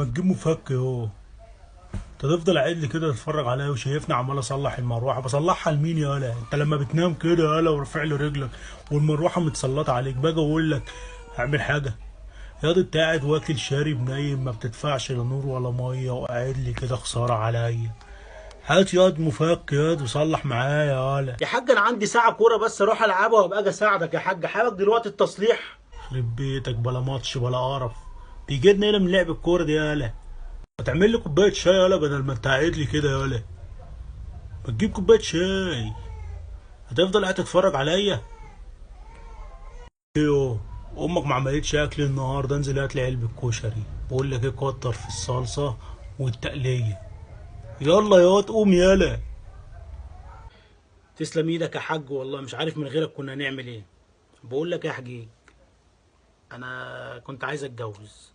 تجيب مفك اهو. انت تفضل قاعد لي كده تتفرج عليا وشايفني عمال اصلح المروحه. بصلحها لمين يالا؟ انت لما بتنام كده يالا ورافع لي رجلك والمروحه متسلطه عليك باجي اقول لك اعمل حاجه؟ ياض انت قاعد واكل شارب نايم ما بتدفعش لا نور ولا ميه وقاعد لي كده خساره عليا. هات ياض مفك ياض وصلح معايا يالا. يا حاج انا عندي ساعه كوره بس اروح العبها وابقى اجي اساعدك يا حاج. حابك دلوقتي التصليح؟ يخرب بيتك بلا ماتش بلا قرف. بيجي لنا هنا من لعب الكوره دي يالا. ما تعمل لي كوبايه شاي يالا بدل ما انت قاعد لي كده يالا. ما تجيب كوبايه شاي. هتفضل قاعد تتفرج عليا؟ ايوه. امك ما عملتش اكل النهارده، انزل هات لي علبه كشري. بقول لك ايه، كتر في الصلصه والتقليه. يلا يا تقوم يالا. تسلم ايدك يا حاج، والله مش عارف من غيرك كنا هنعمل ايه. بقول لك إيه يا حجيج، انا كنت عايز اتجوز.